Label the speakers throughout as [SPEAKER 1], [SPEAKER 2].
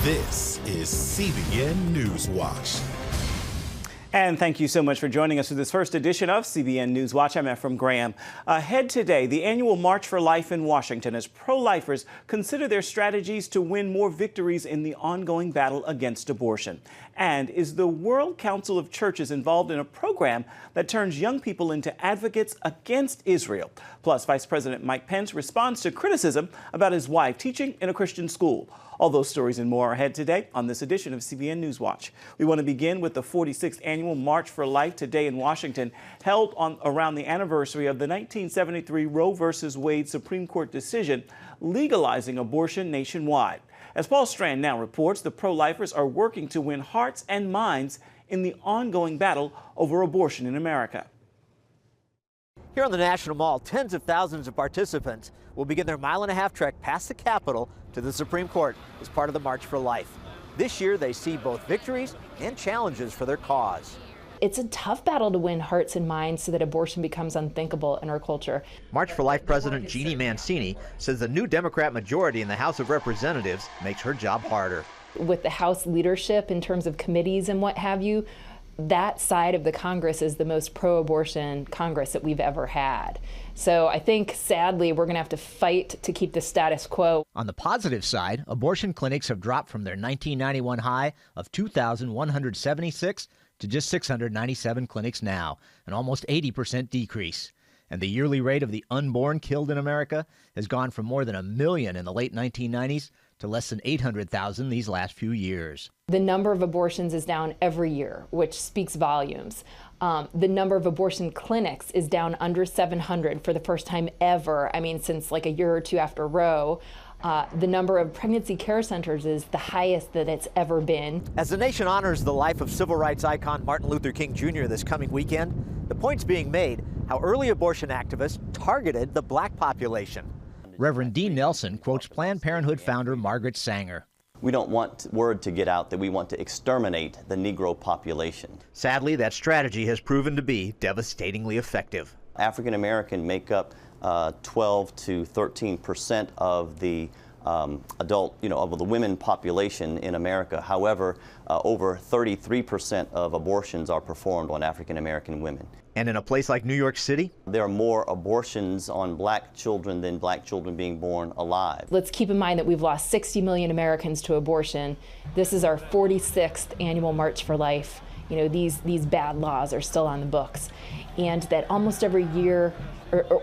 [SPEAKER 1] This is CBN NewsWatch.
[SPEAKER 2] And thank you so much for joining us for this first edition of CBN NewsWatch. I'm Ephraim Graham. Ahead today, the annual March for Life in Washington as pro-lifers consider their strategies to win more victories in the ongoing battle against abortion. And is the World Council of Churches involved in a program that turns young people into advocates against Israel? Plus, Vice President Mike Pence responds to criticism about his wife teaching in a Christian school. All those stories and more are ahead today on this edition of CBN NewsWatch. We want to begin with the 46th annual March for Life today in Washington, held around the anniversary of the 1973 Roe v. Wade Supreme Court decision legalizing abortion nationwide. As Paul Strand now reports, the pro-lifers are working to win hearts and minds in the ongoing battle over abortion in America.
[SPEAKER 3] Here on the National Mall, tens of thousands of participants will begin their mile-and-a-half trek past the Capitol to the Supreme Court as part of the March for Life. This year, they see both victories and challenges for their cause.
[SPEAKER 4] It's a tough battle to win hearts and minds so that abortion becomes unthinkable in our culture.
[SPEAKER 3] March for Life President Jeannie Mancini says the new Democrat majority in the House of Representatives makes her job harder.
[SPEAKER 4] With the House leadership in terms of committees and what have you, that side of the Congress is the most pro-abortion Congress that we've ever had. So I think, sadly, we're going to have to fight to keep the status quo.
[SPEAKER 3] On the positive side, abortion clinics have dropped from their 1991 high of 2,176 to just 697 clinics now, an almost 80% decrease. And the yearly rate of the unborn killed in America has gone from more than 1 million in the late 1990s to less than 800,000 these last few years.
[SPEAKER 4] The number of abortions is down every year, which speaks volumes. The number of abortion clinics is down under 700 for the first time ever. I mean, since like a year or two after Roe. The number of pregnancy care centers is the highest that it's ever been. As the nation honors the life of civil rights icon Martin Luther King Jr. this coming weekend, the point's being made how early abortion activists targeted the black population. Reverend Dean Nelson quotes Planned Parenthood founder Margaret Sanger.
[SPEAKER 5] We don't want word to get out that we want to exterminate the Negro population.
[SPEAKER 3] Sadly, that strategy has proven to be devastatingly effective.
[SPEAKER 5] African American make up 12 to 13% of the adult, of the women population in America. However, over 33% of abortions are performed on African American women.
[SPEAKER 3] And in a place like New York City,
[SPEAKER 5] there are more abortions on black children than black children being born alive.
[SPEAKER 4] Let's keep in mind that we've lost 60 million Americans to abortion. This is our 46th annual March for Life. These bad laws are still on the books. And that almost every year,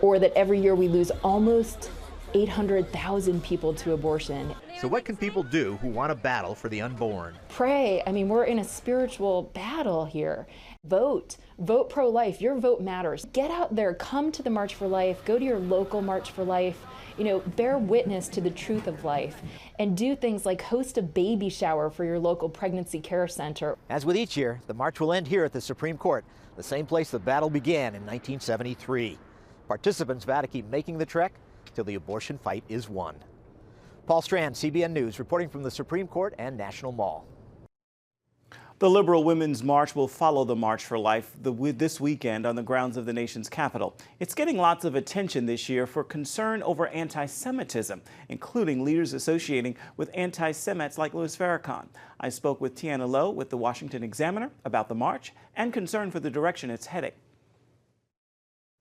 [SPEAKER 4] or that every year we lose almost 800,000 people to abortion.
[SPEAKER 3] So what can people do who want to battle for the unborn?
[SPEAKER 4] Pray. I mean, we're in a spiritual battle here. Vote. Vote pro-life. Your vote matters. Get out there. Come to the March for Life. Go to your local March for Life. Bear witness to the truth of life. And do things like host a baby shower for your local pregnancy care center.
[SPEAKER 3] As with each year, the march will end here at the Supreme Court, the same place the battle began in 1973. Participants vow to keep making the trek till the abortion fight is won. Paul Strand, CBN News, reporting from the Supreme Court and National Mall.
[SPEAKER 2] The Liberal Women's March will follow the March for Life this weekend on the grounds of the nation's capital. It's getting lots of attention this year for concern over anti-Semitism, including leaders associating with anti-Semites like Louis Farrakhan. I spoke with Tiana Lowe with the Washington Examiner about the march and concern for the direction it's heading.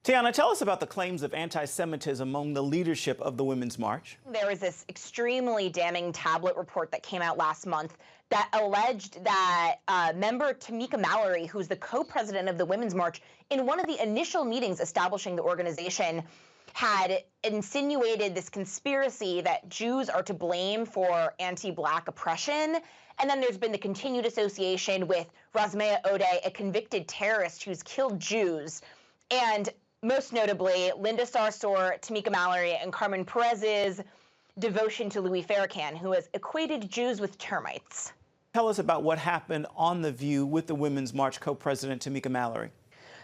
[SPEAKER 2] Tiana, tell us about the claims of anti-Semitism among the leadership of the Women's March.
[SPEAKER 6] There was this extremely damning tablet report that came out last month that alleged that member Tamika Mallory, who's the co-president of the Women's March, in one of the initial meetings establishing the organization, had insinuated this conspiracy that Jews are to blame for anti-Black oppression. And then there's been the continued association with Razmea Odeh, a convicted terrorist who's killed Jews. And most notably, Linda Sarsour, Tamika Mallory, and Carmen Perez's devotion to Louis Farrakhan, who has equated Jews with termites.
[SPEAKER 2] Tell us about what happened on The View with the Women's March co-president Tamika Mallory.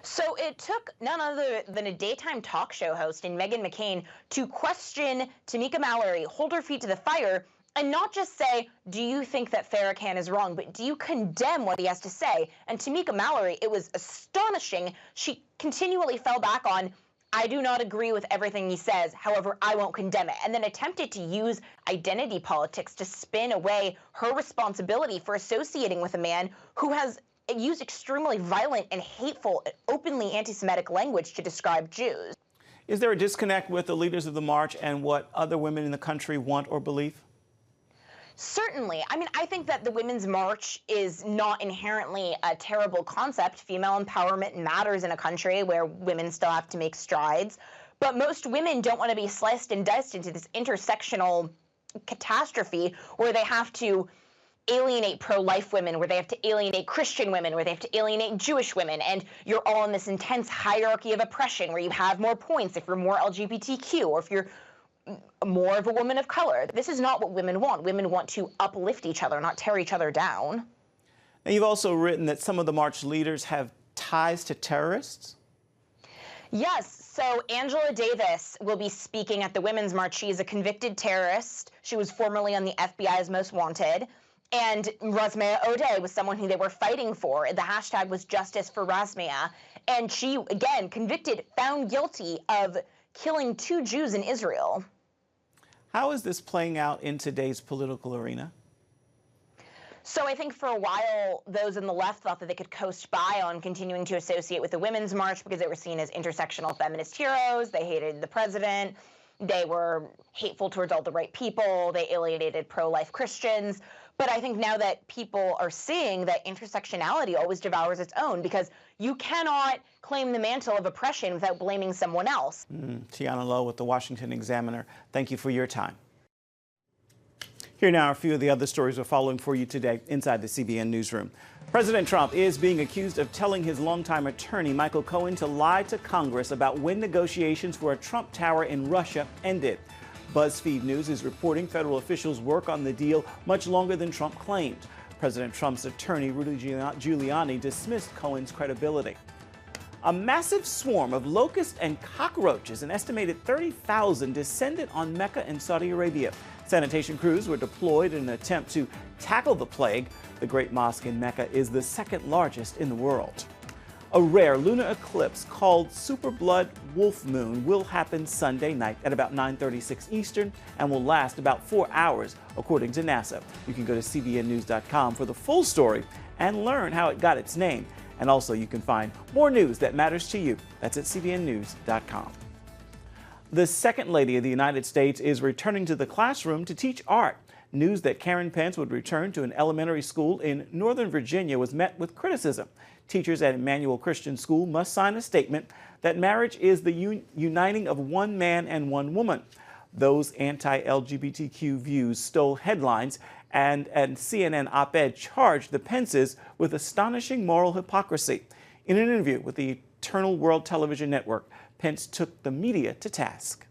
[SPEAKER 6] So it took none other than a daytime talk show host in Meghan McCain to question Tamika Mallory, hold her feet to the fire, and not just say, do you think that Farrakhan is wrong, but do you condemn what he has to say? And Tamika Mallory, it was astonishing. She continually fell back on, I do not agree with everything he says, however, I won't condemn it, and then attempted to use identity politics to spin away her responsibility for associating with a man who has used extremely violent and hateful, openly anti-Semitic language to describe Jews.
[SPEAKER 2] Is there a disconnect with the leaders of the march and what other women in the country want or believe?
[SPEAKER 6] Certainly. I mean, I think that the Women's March is not inherently a terrible concept. Female empowerment matters in a country where women still have to make strides. But most women don't want to be sliced and diced into this intersectional catastrophe where they have to alienate pro-life women, where they have to alienate Christian women, where they have to alienate Jewish women, and you're all in this intense hierarchy of oppression where you have more points if you're more LGBTQ or if you're more of a woman of color. This is not what women want. Women want to uplift each other, not tear each other down.
[SPEAKER 2] And you've also written that some of the march leaders have ties to terrorists?
[SPEAKER 6] Yes. So Angela Davis will be speaking at the Women's March. She is a convicted terrorist. She was formerly on the FBI's Most Wanted. And Rasmea Odeh was someone who they were fighting for. The hashtag was Justice for Rasmea. And she, again, convicted, found guilty of killing 2 Jews in Israel.
[SPEAKER 2] How is this playing out in today's political arena?
[SPEAKER 6] So I think for a while, those on the left thought that they could coast by on continuing to associate with the Women's March because they were seen as intersectional feminist heroes. They hated the president. They were hateful towards all the right people. They alienated pro-life Christians. But I think now that people are seeing that intersectionality always devours its own, because you cannot claim the mantle of oppression without blaming someone else.
[SPEAKER 2] Tiana Lowe with the Washington Examiner, thank you for your time. Here now are a few of the other stories we're following for you today inside the CBN newsroom. President Trump is being accused of telling his longtime attorney, Michael Cohen, to lie to Congress about when negotiations for a Trump Tower in Russia ended. BuzzFeed News is reporting federal officials work on the deal much longer than Trump claimed. President Trump's attorney, Rudy Giuliani, dismissed Cohen's credibility. A massive swarm of locusts and cockroaches, an estimated 30,000, descended on Mecca in Saudi Arabia. Sanitation crews were deployed in an attempt to tackle the plague. The Great Mosque in Mecca is the second largest in the world. A rare lunar eclipse called Super Blood Wolf Moon will happen Sunday night at about 9:36 Eastern and will last about 4 hours, according to NASA. You can go to cbnnews.com for the full story and learn how it got its name. And also you can find more news that matters to you. That's at cbnnews.com. The Second Lady of the United States is returning to the classroom to teach art. News that Karen Pence would return to an elementary school in Northern Virginia was met with criticism. Teachers at Emmanuel Christian School must sign a statement that marriage is the uniting of one man and one woman. Those anti-LGBTQ views stole headlines, and a CNN op-ed charged the Pences with astonishing moral hypocrisy. In an interview with the Eternal World Television Network, Pence took the media to task.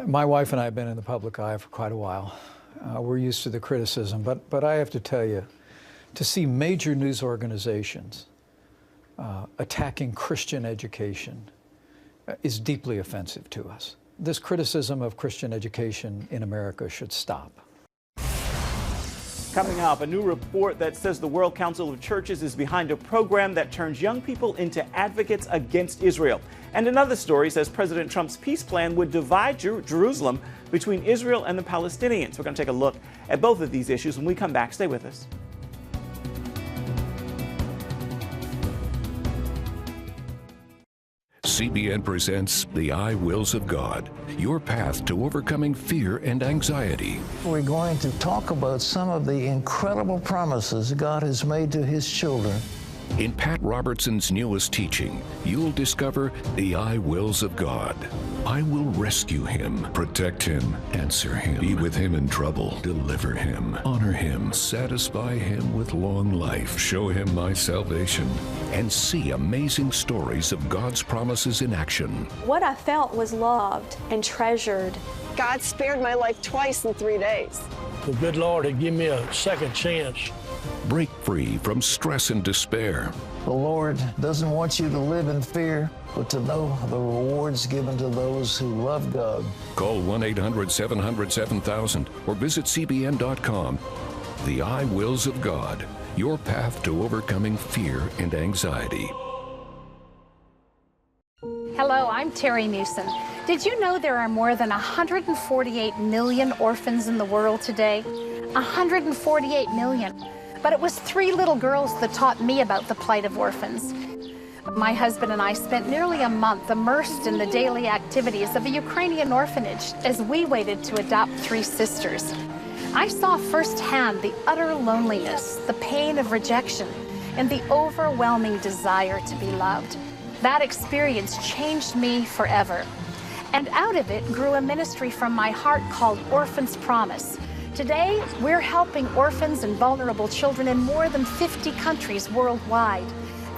[SPEAKER 7] My wife and I have been in the public eye for quite a while. We're used to the criticism, but I have to tell you, to see major news organizations attacking Christian education is deeply offensive to us. This criticism of Christian education in America should stop.
[SPEAKER 2] Coming up, a new report that says the World Council of Churches is behind a program that turns young people into advocates against Israel. And another story says President Trump's peace plan would divide Jerusalem between Israel and the Palestinians. We're going to take a look at both of these issues when we come back. Stay with us.
[SPEAKER 8] CBN presents The I Wills of God, your path to overcoming fear and anxiety.
[SPEAKER 9] We're going to talk about some of the incredible promises God has made to His children.
[SPEAKER 8] In Pat Robertson's newest teaching, you'll discover the I Wills of God. I will rescue him, protect him, answer him, be with him in trouble, deliver him, honor him, satisfy him with long life, show him my salvation, and see amazing stories of God's promises in action.
[SPEAKER 10] What I felt was loved and treasured.
[SPEAKER 11] God spared my life twice in 3 days.
[SPEAKER 12] The good Lord had given me a second chance.
[SPEAKER 8] Break free from stress and despair.
[SPEAKER 9] The Lord doesn't want you to live in fear, but to know the rewards given to those who love God.
[SPEAKER 8] Call 1-800-700-7000 or visit cbn.com. The I Wills of God, your path to overcoming fear and anxiety.
[SPEAKER 13] Hello, I'm Terry Newsom. Did you know there are more than 148 million orphans in the world today? 148 million. But it was 3 little girls that taught me about the plight of orphans. My husband and I spent nearly a month immersed in the daily activities of a Ukrainian orphanage as we waited to adopt 3 sisters. I saw firsthand the utter loneliness, the pain of rejection, and the overwhelming desire to be loved. That experience changed me forever. And out of it grew a ministry from my heart called Orphans Promise. Today, we're helping orphans and vulnerable children in more than 50 countries worldwide.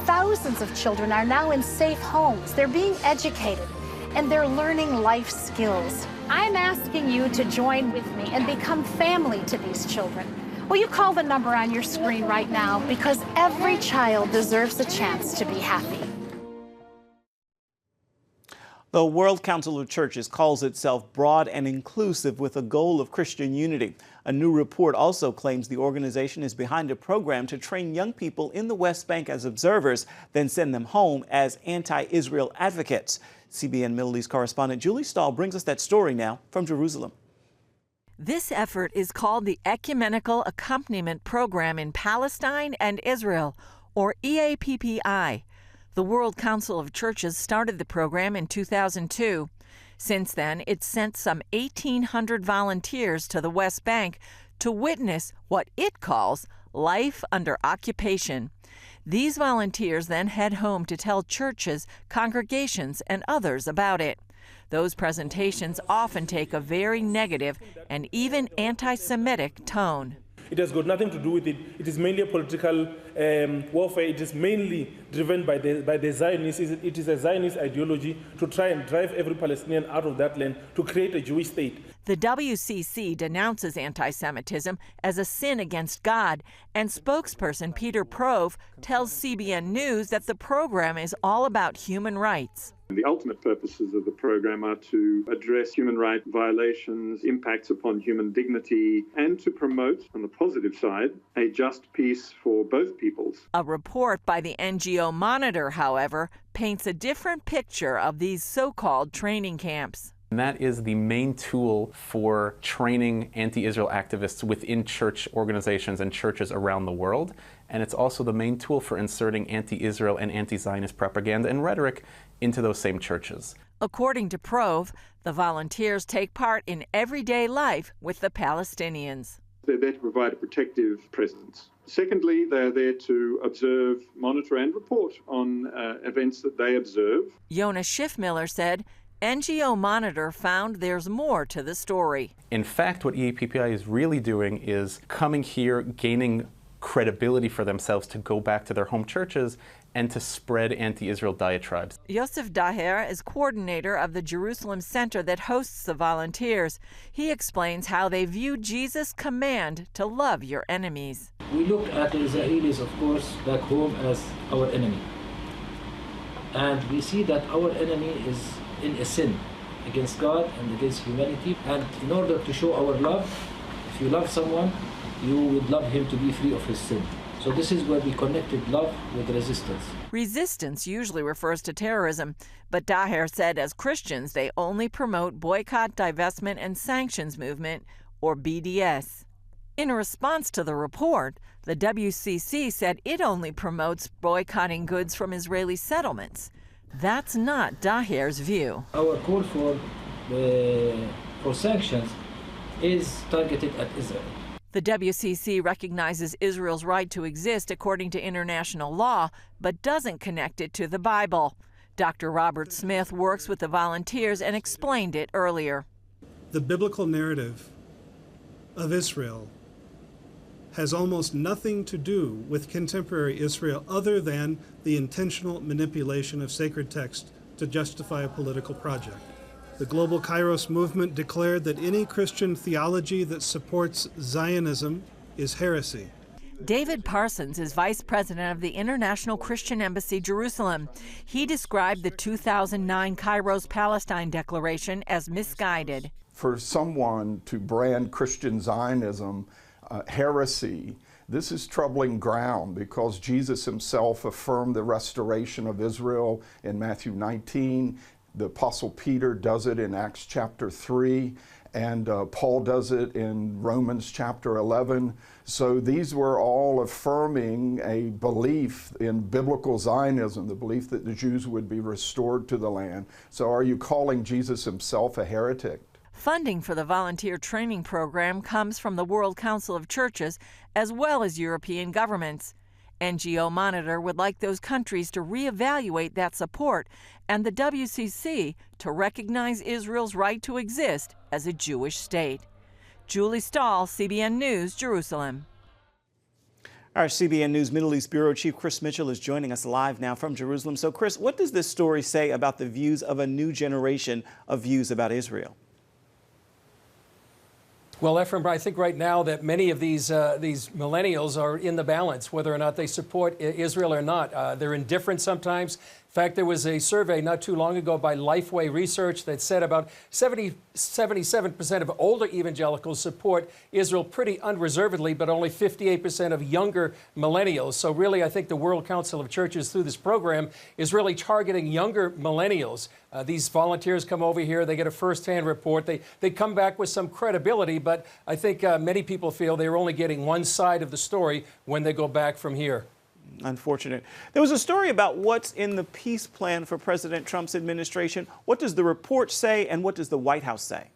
[SPEAKER 13] Thousands of children are now in safe homes. They're being educated, and they're learning life skills. I'm asking you to join with me and become family to these children. Will you call the number on your screen right now? Because every child deserves a chance to be happy.
[SPEAKER 2] The World Council of Churches calls itself broad and inclusive with a goal of Christian unity. A new report also claims the organization is behind a program to train young people in the West Bank as observers, then send them home as anti-Israel advocates. CBN Middle East correspondent Julie Stahl brings us that story now from Jerusalem.
[SPEAKER 14] This effort is called the Ecumenical Accompaniment Program in Palestine and Israel, or EAPPI. The World Council of Churches started the program in 2002. Since then, it's sent some 1,800 volunteers to the West Bank to witness what it calls life under occupation. These volunteers then head home to tell churches, congregations, and others about it. Those presentations often take a very negative and even anti-Semitic tone.
[SPEAKER 15] It has got nothing to do with it. It is mainly a political warfare. It is mainly driven by the Zionists. It is a Zionist ideology to try and drive every Palestinian out of that land to create a Jewish state.
[SPEAKER 14] The WCC denounces anti-Semitism as a sin against God, and spokesperson Peter Prove tells CBN News that the program is all about human rights.
[SPEAKER 16] The ultimate purposes of the program are to address human rights violations, impacts upon human dignity, and to promote, on the positive side, a just peace for both peoples.
[SPEAKER 14] A report by the NGO Monitor, however, paints a different picture of these so-called training camps.
[SPEAKER 17] And that is the main tool for training anti-Israel activists within church organizations and churches around the world. And it's also the main tool for inserting anti-Israel and anti-Zionist propaganda and rhetoric into those same churches.
[SPEAKER 14] According to Prove, the volunteers take part in everyday life with the Palestinians.
[SPEAKER 16] They're there to provide a protective presence. Secondly, they're there to observe, monitor, and report on events that they observe.
[SPEAKER 14] Jonas Schiffmiller said, NGO Monitor found there's more to the story.
[SPEAKER 17] In fact, what EAPPI is really doing is coming here, gaining credibility for themselves to go back to their home churches and to spread anti-Israel diatribes.
[SPEAKER 14] Yosef Daher is coordinator of the Jerusalem Center that hosts the volunteers. He explains how they view Jesus' command to love your enemies.
[SPEAKER 18] We look at the Israelis, of course, back home as our enemy. And we see that our enemy is in a sin against God and against humanity. And in order to show our love, if you love someone, you would love him to be free of his sin. So this is where we connected love with resistance.
[SPEAKER 14] Resistance usually refers to terrorism, but Daher said as Christians they only promote boycott, divestment, and sanctions movement, or BDS. In a response to the report, the WCC said it only promotes boycotting goods from Israeli settlements. That's not Daher's view.
[SPEAKER 18] Our call for sanctions is targeted at Israel.
[SPEAKER 14] The WCC recognizes Israel's right to exist according to international law, but doesn't connect it to the Bible. Dr. Robert Smith works with the volunteers and explained it earlier.
[SPEAKER 19] The biblical narrative of Israel has almost nothing to do with contemporary Israel other than the intentional manipulation of sacred text to justify a political project. The Global Kairos movement declared that any Christian theology that supports Zionism is heresy.
[SPEAKER 14] David Parsons is vice president of the International Christian Embassy, Jerusalem. He described the 2009 Kairos Palestine Declaration as misguided.
[SPEAKER 20] For someone to brand Christian Zionism heresy. This is troubling ground because Jesus himself affirmed the restoration of Israel in Matthew 19. The Apostle Peter does it in Acts chapter 3, and Paul does it in Romans chapter 11. So these were all affirming a belief in biblical Zionism, the belief that the Jews would be restored to the land. So are you calling Jesus himself a heretic?
[SPEAKER 14] Funding for the volunteer training program comes from the World Council of Churches as well as European governments. NGO Monitor would like those countries to reevaluate that support and the WCC to recognize Israel's right to exist as a Jewish state. Julie Stahl, CBN News, Jerusalem.
[SPEAKER 2] Our CBN News Middle East Bureau Chief Chris Mitchell is joining us live now from Jerusalem. So, Chris, what does this story say about the views of a new generation of views about Israel?
[SPEAKER 21] Well, Ephraim, I think right now that many of these millennials are in the balance, whether or not they support Israel or not. They're indifferent sometimes. In fact, there was a survey not too long ago by Lifeway Research that said about 77% of older evangelicals support Israel pretty unreservedly, but only 58% of younger millennials. So really, I think the World Council of Churches through this program is really targeting younger millennials. These volunteers come over here, they get a first-hand report, they come back with some credibility, but I think many people feel they're only getting one side of the story when they go back from here.
[SPEAKER 2] Unfortunate. There was a story about what's in the peace plan for President Trump's administration. What does the report say, and what does the White House say?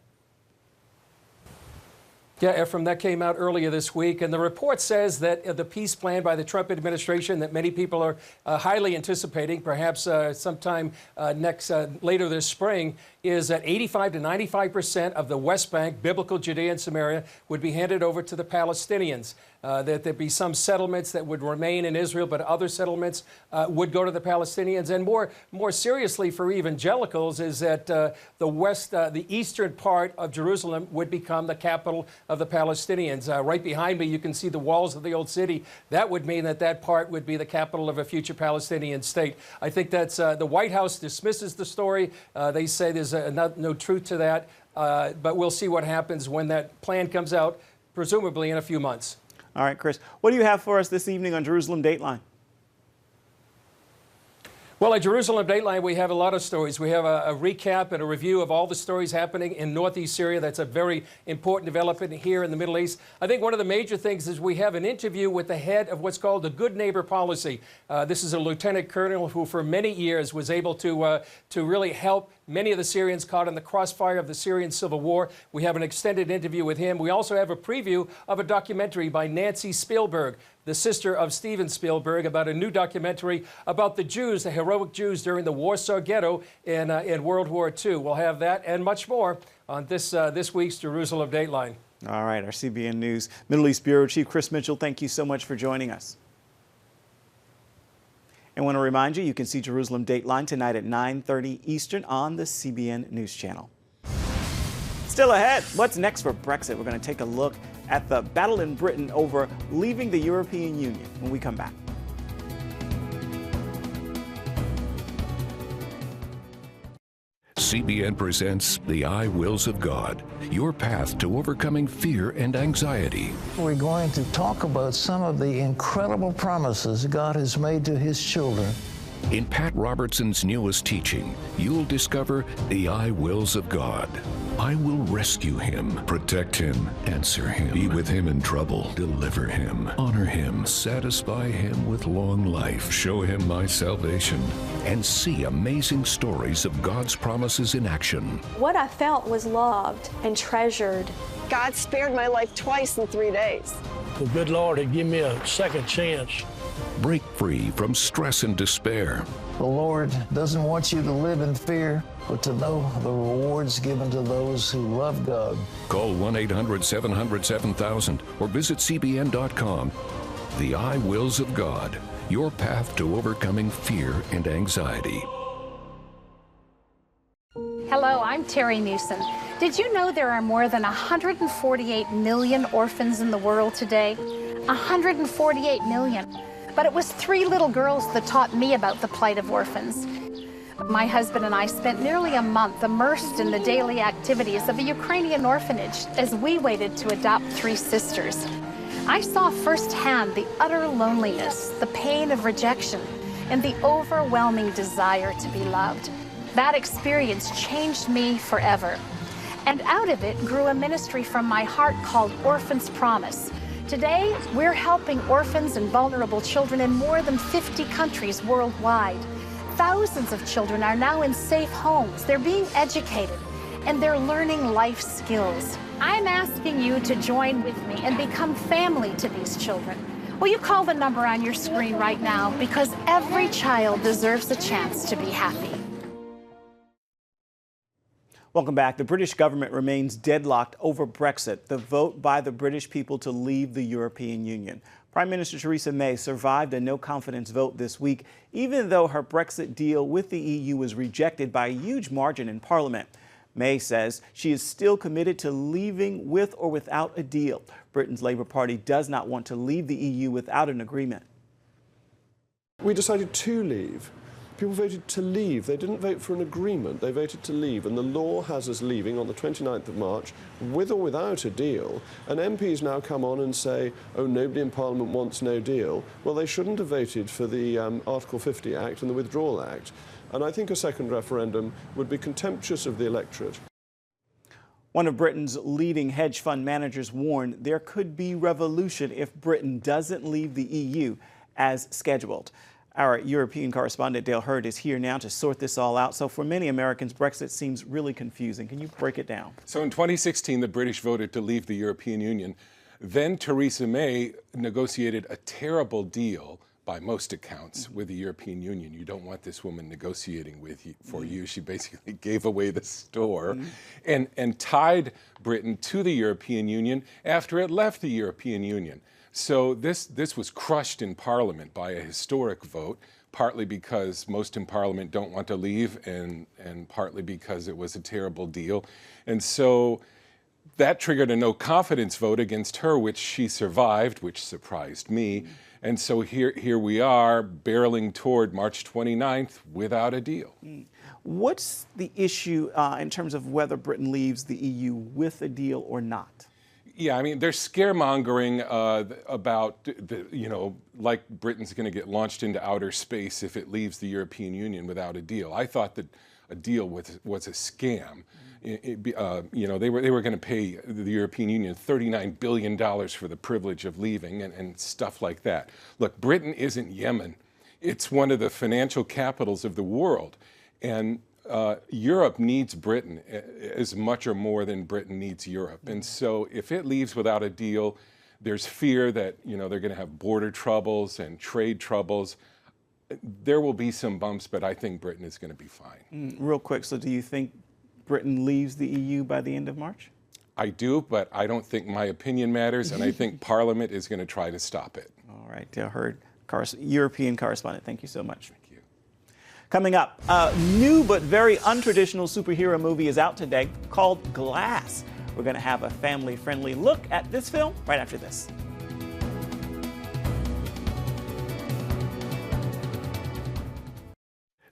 [SPEAKER 21] Yeah, Ephraim, that came out earlier this week, and the report says that the peace plan by the Trump administration that many people are highly anticipating, perhaps sometime later this spring, is that 85 to 95% of the West Bank, biblical Judea and Samaria, would be handed over to the Palestinians. That there'd be some settlements that would remain in Israel, but other settlements would go to the Palestinians. And more seriously for evangelicals is that the eastern part of Jerusalem would become the capital of the Palestinians. Right behind me, you can see the walls of the old city. That would mean that part would be the capital of a future Palestinian state. I think that's the White House dismisses the story. They say there's no truth to that, but we'll see what happens when that plan comes out, presumably in a few months.
[SPEAKER 2] All right, Chris, what do you have for us this evening on Jerusalem Dateline?
[SPEAKER 21] Well, at Jerusalem Dateline, we have a lot of stories. We have a recap and a review of all the stories happening in northeast Syria. That's a very important development here in the Middle East. I think one of the major things is we have an interview with the head of what's called the Good Neighbor Policy. This is a lieutenant colonel who for many years was able to really help many of the Syrians caught in the crossfire of the Syrian civil war. We have an extended interview with him. We also have a preview of a documentary by Nancy Spielberg, the sister of Steven Spielberg, about a new documentary about the Jews, the heroic Jews during the Warsaw Ghetto in World War II. We'll have that and much more on this week's Jerusalem Dateline.
[SPEAKER 2] All right, our CBN News Middle East Bureau Chief Chris Mitchell, thank you so much for joining us. I want to remind you, you can see Jerusalem Dateline tonight at 9:30 Eastern on the CBN News Channel. Still ahead, what's next for Brexit? We're going to take a look at the battle in Britain over leaving the European Union when we come back.
[SPEAKER 8] CBN presents The I Wills of God, your path to overcoming fear and anxiety.
[SPEAKER 9] We're going to talk about some of the incredible promises God has made to His children.
[SPEAKER 8] In Pat Robertson's newest teaching, you'll discover the I Wills of God. I will rescue him, protect him, answer him, be with him in trouble, deliver him, honor him, satisfy him with long life, show him my salvation, and see amazing stories of God's promises in action.
[SPEAKER 10] What I felt was loved and treasured.
[SPEAKER 11] God spared my life twice in 3 days.
[SPEAKER 12] The good Lord had given me a second chance.
[SPEAKER 8] Break free from stress and despair.
[SPEAKER 9] The Lord doesn't want you to live in fear, but to know the rewards given to those who love God.
[SPEAKER 8] Call 1-800-700-7000 or visit CBN.com. The I Wills of God, your path to overcoming fear and anxiety.
[SPEAKER 13] Hello, I'm Terry Newsom. Did you know there are more than 148 million orphans in the world today? 148 million. But it was 3 little girls that taught me about the plight of orphans. My husband and I spent nearly a month immersed in the daily activities of a Ukrainian orphanage as we waited to adopt 3 sisters. I saw firsthand the utter loneliness, the pain of rejection, and the overwhelming desire to be loved. That experience changed me forever. And out of it grew a ministry from my heart called Orphans Promise. Today, we're helping orphans and vulnerable children in more than 50 countries worldwide. Thousands of children are now in safe homes. They're being educated, and they're learning life skills. I'm asking you to join with me and become family to these children. Will you call the number on your screen right now? Because every child deserves a chance to be happy.
[SPEAKER 2] Welcome back. The British government remains deadlocked over Brexit, the vote by the British people to leave the European Union. Prime Minister Theresa May survived a no-confidence vote this week, even though her Brexit deal with the EU was rejected by a huge margin in Parliament. May says she is still committed to leaving with or without a deal. Britain's Labour Party does not want to leave the EU without an agreement.
[SPEAKER 1] We decided to leave. People voted to leave. They didn't vote for an agreement. They voted to leave. And the law has us leaving on the 29th of March with or without a deal. And MPs now come on and say, oh, nobody in Parliament wants no deal. Well, they shouldn't have voted for the Article 50 Act and the Withdrawal Act. And I think a second referendum would be contemptuous of the electorate.
[SPEAKER 2] One of Britain's leading hedge fund managers warned there could be revolution if Britain doesn't leave the EU as scheduled. Our European correspondent Dale Hurd is here now to sort this all out. So for many Americans, Brexit seems really confusing. Can you break it down?
[SPEAKER 22] So in 2016, the British voted to leave the European Union. Then Theresa May negotiated a terrible deal by most accounts, with the European Union. You don't want this woman negotiating with you, for you. She basically gave away the store and tied Britain to the European Union after it left the European Union. So this was crushed in Parliament by a historic vote, partly because most in Parliament don't want to leave and partly because it was a terrible deal. And so that triggered a no confidence vote against her, which she survived, which surprised me. And so here we are, barreling toward March 29th without a deal.
[SPEAKER 2] What's the issue in terms of whether Britain leaves the EU with a deal or not?
[SPEAKER 22] Yeah, I mean, there's scaremongering about, like Britain's going to get launched into outer space if it leaves the European Union without a deal. I thought that a deal was a scam. They were going to pay the European Union $39 billion for the privilege of leaving and stuff like that. Look, Britain isn't Yemen. It's one of the financial capitals of the world. And Europe needs Britain as much or more than Britain needs Europe. And so if it leaves without a deal, there's fear that, they're going to have border troubles and trade troubles. There will be some bumps, but I think Britain is going to be fine.
[SPEAKER 2] Real quick, so do you think Britain leaves the EU by the end of March?
[SPEAKER 22] I do, but I don't think my opinion matters, and I think Parliament is going to try to stop it.
[SPEAKER 2] All right, Dale Hurd, European correspondent, thank you so much. Thank you. Coming up, a new but very untraditional superhero movie is out today called Glass. We're going to have a family-friendly look at this film right after this.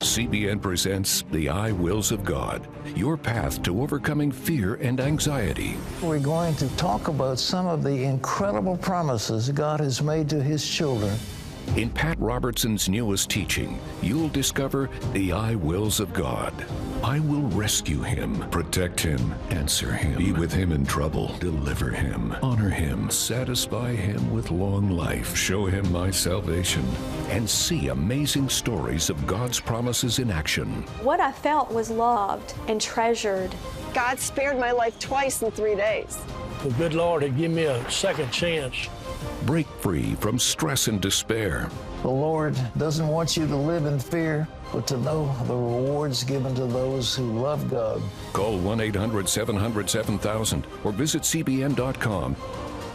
[SPEAKER 8] CBN presents The I Wills of God, your path to overcoming fear and anxiety.
[SPEAKER 9] We're going to talk about some of the incredible promises God has made to His children.
[SPEAKER 8] In Pat Robertson's newest teaching, you'll discover the I wills of God. I will rescue him, protect him, answer him, be with him in trouble, deliver him, honor him, satisfy him with long life, show him my salvation, and see amazing stories of God's promises in action.
[SPEAKER 10] What I felt was loved and treasured.
[SPEAKER 11] God spared my life twice in 3 days.
[SPEAKER 12] The good Lord had given me a second chance.
[SPEAKER 8] Break free from stress and despair.
[SPEAKER 9] The Lord doesn't want you to live in fear, but to know the rewards given to those who love God.
[SPEAKER 8] Call 1-800-700-7000 or visit CBN.com.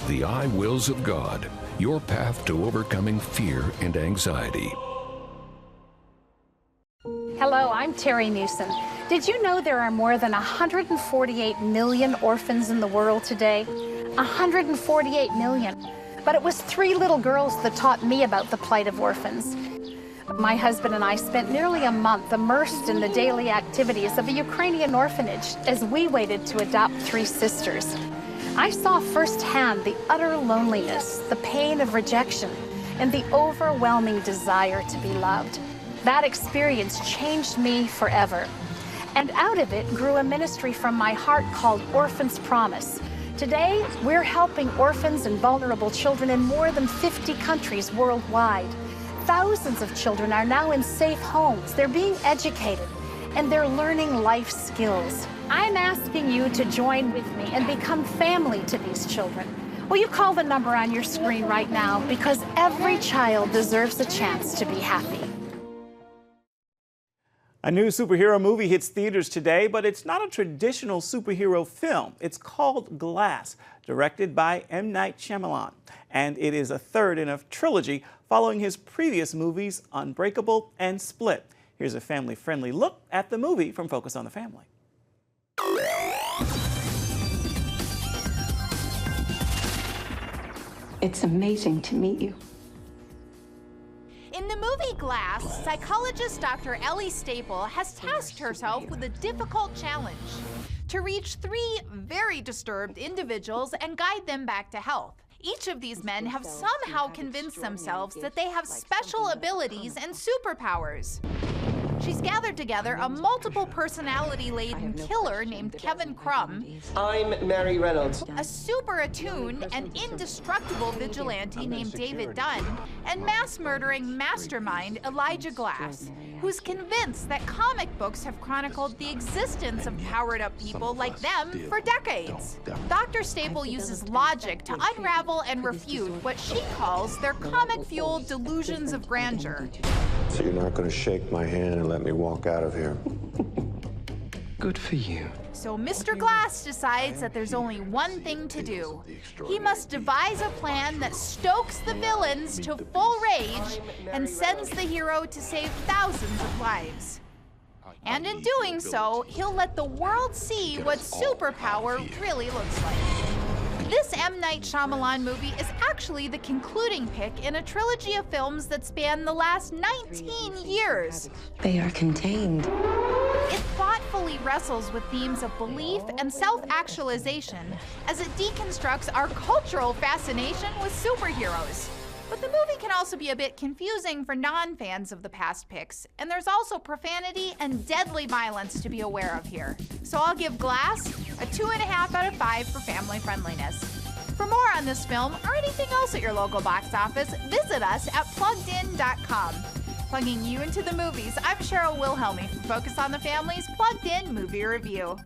[SPEAKER 8] The I Wills of God, your path to overcoming fear and anxiety.
[SPEAKER 13] Hello, I'm Terry Newsom. Did you know there are more than 148 million orphans in the world today? 148 million. But it was 3 little girls that taught me about the plight of orphans. My husband and I spent nearly a month immersed in the daily activities of a Ukrainian orphanage as we waited to adopt 3 sisters. I saw firsthand the utter loneliness, the pain of rejection, and the overwhelming desire to be loved. That experience changed me forever. And out of it grew a ministry from my heart called Orphans Promise. Today, we're helping orphans and vulnerable children in more than 50 countries worldwide. Thousands of children are now in safe homes. They're being educated, and they're learning life skills. I'm asking you to join with me and become family to these children. Will you call the number on your screen right now? Because every child deserves a chance to be happy.
[SPEAKER 2] A new superhero movie hits theaters today, but it's not a traditional superhero film. It's called Glass, directed by M. Night Shyamalan, and it is a third in a trilogy following his previous movies Unbreakable and Split. Here's a family-friendly look at the movie from Focus on the Family.
[SPEAKER 4] It's amazing to meet you.
[SPEAKER 5] In the movie Glass, psychologist Dr. Ellie Staple has tasked herself with a difficult challenge: to reach 3 very disturbed individuals and guide them back to health. Each of these men have somehow convinced themselves that they have special abilities and superpowers. She's gathered together a multiple personality-laden killer named Kevin Crumb.
[SPEAKER 23] I'm Mary Reynolds.
[SPEAKER 5] A super attuned and indestructible vigilante named David Dunn, and mass-murdering mastermind Elijah Glass, who's convinced that comic books have chronicled the existence of powered-up people like them for decades. Dr. Staple uses logic to unravel and refute what she calls their comic-fueled delusions of grandeur.
[SPEAKER 24] So you're not going to shake my hand and let me walk out of here?
[SPEAKER 23] Good for you.
[SPEAKER 5] So Mr. Glass decides that there's only one thing to do. He must devise a plan that stokes the villains to full rage and sends the hero to save thousands of lives. And in doing so, he'll let the world see what superpower really looks like. This M. Night Shyamalan movie is actually the concluding pick in a trilogy of films that span the last 19 years.
[SPEAKER 4] They are contained.
[SPEAKER 5] It thoughtfully wrestles with themes of belief and self-actualization as it deconstructs our cultural fascination with superheroes. But the movie can also be a bit confusing for non-fans of the past picks, and there's also profanity and deadly violence to be aware of here. So I'll give Glass a 2.5 out of 5 for family friendliness. For more on this film or anything else at your local box office, visit us at PluggedIn.com. Plugging you into the movies, I'm Cheryl Wilhelmy from Focus on the Family's Plugged In Movie Review.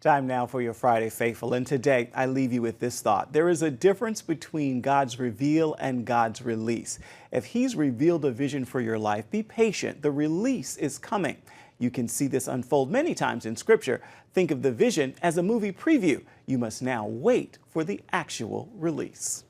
[SPEAKER 2] Time now for your Friday Faithful, and today I leave you with this thought. There is a difference between God's reveal and God's release. If He's revealed a vision for your life, be patient. The release is coming. You can see this unfold many times in Scripture. Think of the vision as a movie preview. You must now wait for the actual release.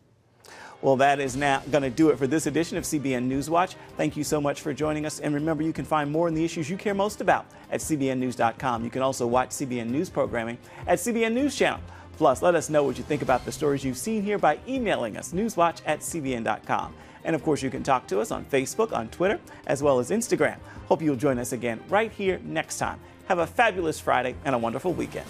[SPEAKER 2] Well, that is now going to do it for this edition of CBN NewsWatch. Thank you so much for joining us. And remember, you can find more on the issues you care most about at cbnnews.com. You can also watch CBN News programming at CBN News Channel. Plus, let us know what you think about the stories you've seen here by emailing us, newswatch@cbn.com. And of course, you can talk to us on Facebook, on Twitter, as well as Instagram. Hope you'll join us again right here next time. Have a fabulous Friday and a wonderful weekend.